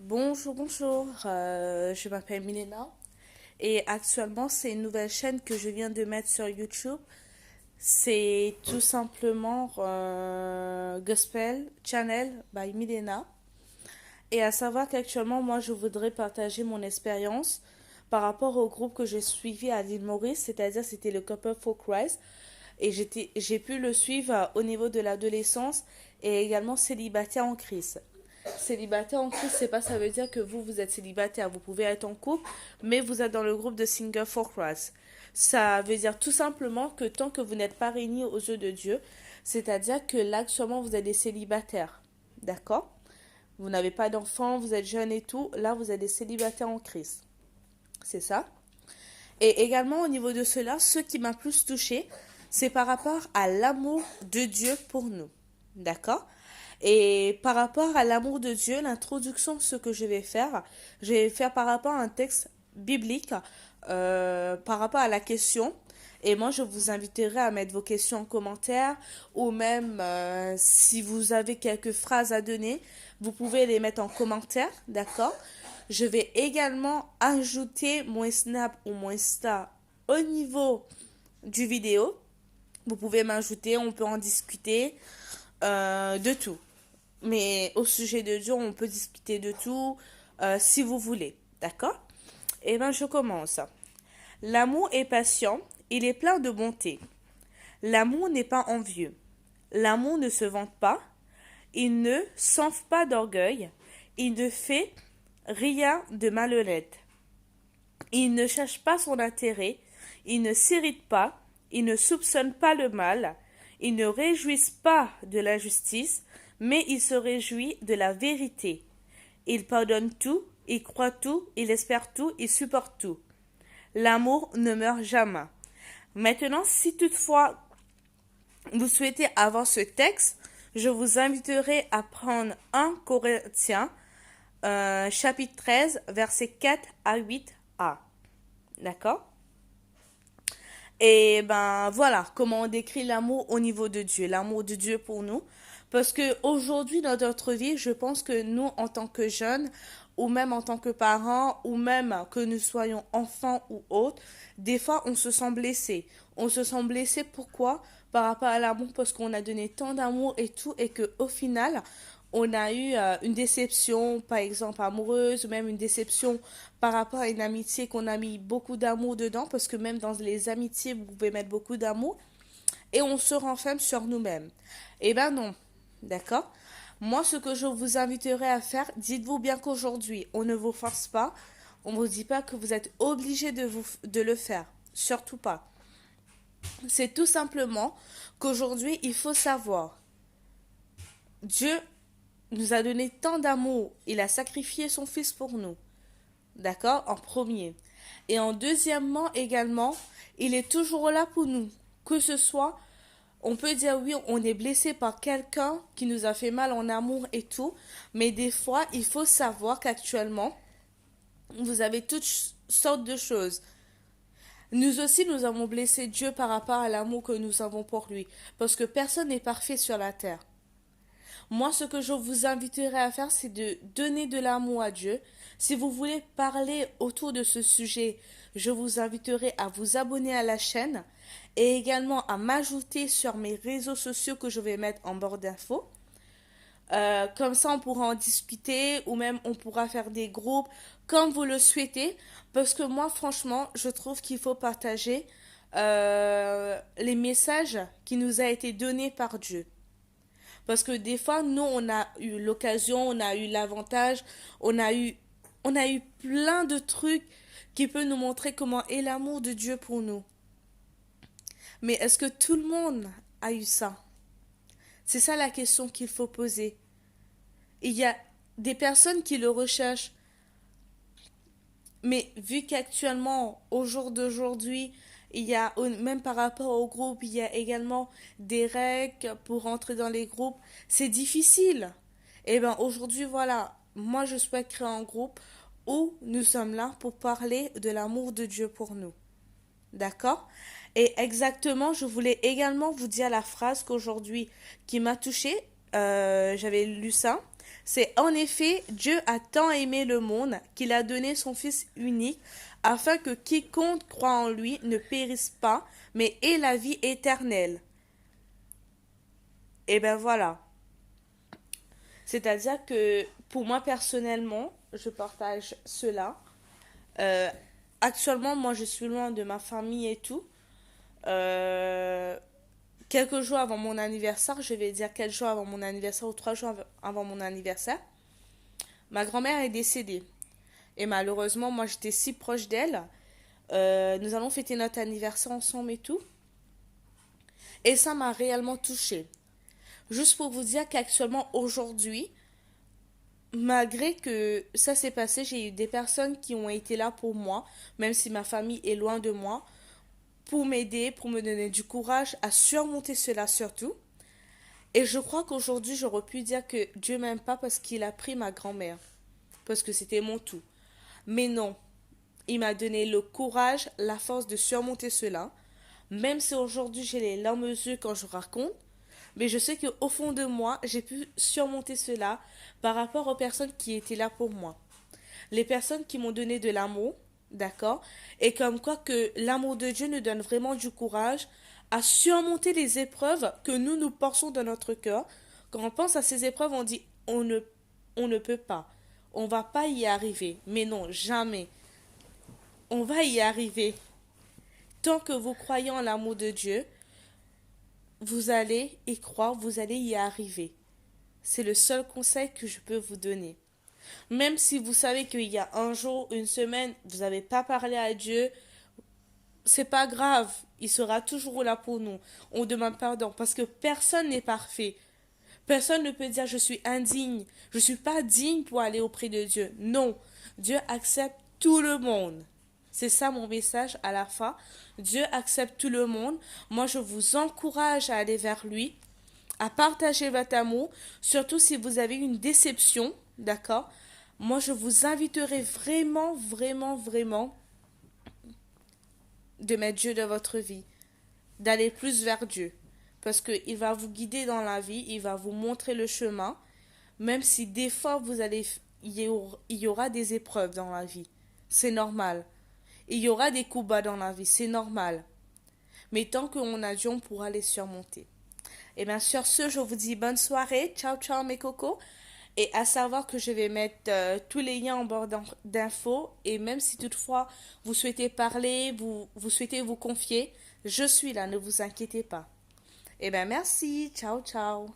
Bonjour, bonjour, je m'appelle Milena et actuellement c'est une nouvelle chaîne que je viens de mettre sur YouTube. C'est tout simplement Gospel Channel by Milena. Et à savoir qu'actuellement moi je voudrais partager mon expérience par rapport au groupe que j'ai suivi à l'île Maurice, c'est-à-dire c'était le Couple for Christ. Et j'ai pu le suivre au niveau de l'adolescence et également célibataire en crise. Célibataire en couple, c'est pas ça veut dire que vous êtes célibataire. Vous pouvez être en couple, mais vous êtes dans le groupe de Single for Christ. Ça veut dire tout simplement que tant que vous n'êtes pas réunis aux yeux de Dieu, c'est-à-dire que là, actuellement, vous êtes des célibataires. D'accord? Vous n'avez pas d'enfants, vous êtes jeune et tout. Là, vous êtes des célibataires en Christ. C'est ça? Et également, au niveau de cela, ce qui m'a plus touché, c'est par rapport à l'amour de Dieu pour nous. D'accord? Et par rapport à l'amour de Dieu, l'introduction, ce que je vais faire par rapport à un texte biblique, par rapport à la question. Et moi, je vous inviterai à mettre vos questions en commentaire ou même si vous avez quelques phrases à donner, vous pouvez les mettre en commentaire, d'accord? Je vais également ajouter mon Snap ou mon Insta au niveau du vidéo. Vous pouvez m'ajouter, on peut en discuter de tout. Mais au sujet de Dieu, on peut discuter de tout si vous voulez. D'accord? Eh bien, je commence. L'amour est patient, il est plein de bonté. L'amour n'est pas envieux. L'amour ne se vante pas. Il ne s'enfle pas d'orgueil. Il ne fait rien de malhonnête. Il ne cherche pas son intérêt. Il ne s'irrite pas. Il ne soupçonne pas le mal. Il ne réjouit pas de l'injustice, mais il se réjouit de la vérité. Il pardonne tout, il croit tout, il espère tout, il supporte tout. L'amour ne meurt jamais. Maintenant, si toutefois vous souhaitez avoir ce texte, je vous inviterai à prendre 1 Corinthiens, chapitre 13, versets 4 à 8a. D'accord? Et ben voilà comment on décrit l'amour au niveau de Dieu, l'amour de Dieu pour nous. Parce que aujourd'hui dans notre vie, je pense que nous, en tant que jeunes, ou même en tant que parents, ou même que nous soyons enfants ou autres, des fois on se sent blessé. On se sent blessé pourquoi? Par rapport à l'amour, parce qu'on a donné tant d'amour et tout, et que au final, on a eu une déception, par exemple amoureuse, ou même une déception par rapport à une amitié qu'on a mis beaucoup d'amour dedans, parce que même dans les amitiés, vous pouvez mettre beaucoup d'amour, et on se renferme sur nous-mêmes. Eh ben non, d'accord? Moi, ce que je vous inviterai à faire, dites-vous bien qu'aujourd'hui, on ne vous force pas, on ne vous dit pas que vous êtes obligé de le faire, surtout pas. C'est tout simplement qu'aujourd'hui, il faut savoir, Dieu nous a donné tant d'amour, il a sacrifié son fils pour nous. D'accord? En premier. Et en deuxièmement également, il est toujours là pour nous. Que ce soit, on peut dire oui, on est blessé par quelqu'un qui nous a fait mal en amour et tout, mais des fois, il faut savoir qu'actuellement, vous avez toutes sortes de choses. Nous aussi, nous avons blessé Dieu par rapport à l'amour que nous avons pour lui, parce que personne n'est parfait sur la terre. Moi, ce que je vous inviterai à faire, c'est de donner de l'amour à Dieu. Si vous voulez parler autour de ce sujet, je vous inviterai à vous abonner à la chaîne et également à m'ajouter sur mes réseaux sociaux que je vais mettre en barre d'infos. Comme ça, on pourra en discuter ou même on pourra faire des groupes comme vous le souhaitez. Parce que moi, franchement, je trouve qu'il faut partager les messages qui nous a été donnés par Dieu. Parce que des fois, nous, on a eu l'occasion, on a eu l'avantage, on a eu, on a eu plein de trucs qui peuvent nous montrer comment est l'amour de Dieu pour nous. Mais est-ce que tout le monde a eu ça? C'est ça la question qu'il faut poser. Il y a des personnes qui le recherchent, mais vu qu'actuellement, au jour d'aujourd'hui, il y a, même par rapport au groupe, il y a également des règles pour entrer dans les groupes. C'est difficile. Et bien aujourd'hui, voilà, moi je souhaite créer un groupe où nous sommes là pour parler de l'amour de Dieu pour nous. D'accord? Et exactement, je voulais également vous dire la phrase qu'aujourd'hui qui m'a touchée, j'avais lu ça, C'est en effet, Dieu a tant aimé le monde qu'il a donné son Fils unique afin que quiconque croit en lui ne périsse pas, mais ait la vie éternelle. Et ben voilà. C'est-à-dire que pour moi personnellement, je partage cela. Euh, Actuellement, moi je suis loin de ma famille et tout. Euh, Quelques jours avant mon anniversaire, je vais dire quelques jours avant mon anniversaire ou 3 jours avant mon anniversaire, ma grand-mère est décédée. Et malheureusement, moi j'étais si proche d'elle. Nous allons fêter notre anniversaire ensemble et tout. Et ça m'a réellement touchée. Juste pour vous dire qu'actuellement, aujourd'hui, malgré que ça s'est passé, j'ai eu des personnes qui ont été là pour moi, même si ma famille est loin de moi, pour m'aider, pour me donner du courage à surmonter cela surtout. Et je crois qu'aujourd'hui, j'aurais pu dire que Dieu m'aime pas parce qu'il a pris ma grand-mère, parce que c'était mon tout. Mais non, il m'a donné le courage, la force de surmonter cela, même si aujourd'hui j'ai les larmes aux yeux quand je raconte, mais je sais qu'au fond de moi, j'ai pu surmonter cela par rapport aux personnes qui étaient là pour moi. Les personnes qui m'ont donné de l'amour, d'accord? Et comme quoi que l'amour de Dieu nous donne vraiment du courage à surmonter les épreuves que nous pensons dans notre cœur. Quand on pense à ces épreuves, on dit on ne peut pas, on va pas y arriver. Mais non, jamais. On va y arriver. Tant que vous croyez en l'amour de Dieu, vous allez y croire, vous allez y arriver. C'est le seul conseil que je peux vous donner. Même si vous savez qu'il y a un jour, une semaine, vous n'avez pas parlé à Dieu, c'est pas grave. Il sera toujours là pour nous. On demande pardon parce que personne n'est parfait. Personne ne peut dire je suis indigne, je ne suis pas digne pour aller auprès de Dieu. Non, Dieu accepte tout le monde. C'est ça mon message à la fin. Dieu accepte tout le monde. Moi, je vous encourage à aller vers lui, à partager votre amour, surtout si vous avez une déception, d'accord? Moi, je vous inviterai vraiment, vraiment, vraiment de mettre Dieu dans votre vie, d'aller plus vers Dieu. Parce qu'il va vous guider dans la vie, il va vous montrer le chemin, même si des fois il y aura des épreuves dans la vie. C'est normal. Il y aura des coups bas dans la vie, c'est normal. Mais tant qu'on a Dieu, on pourra les surmonter. Et bien sur ce, je vous dis bonne soirée. Ciao, ciao mes cocos. Et à savoir que je vais mettre tous les liens en bord d'infos. Et même si toutefois vous souhaitez parler, vous souhaitez vous confier, je suis là, ne vous inquiétez pas. Et bien merci. Ciao, ciao.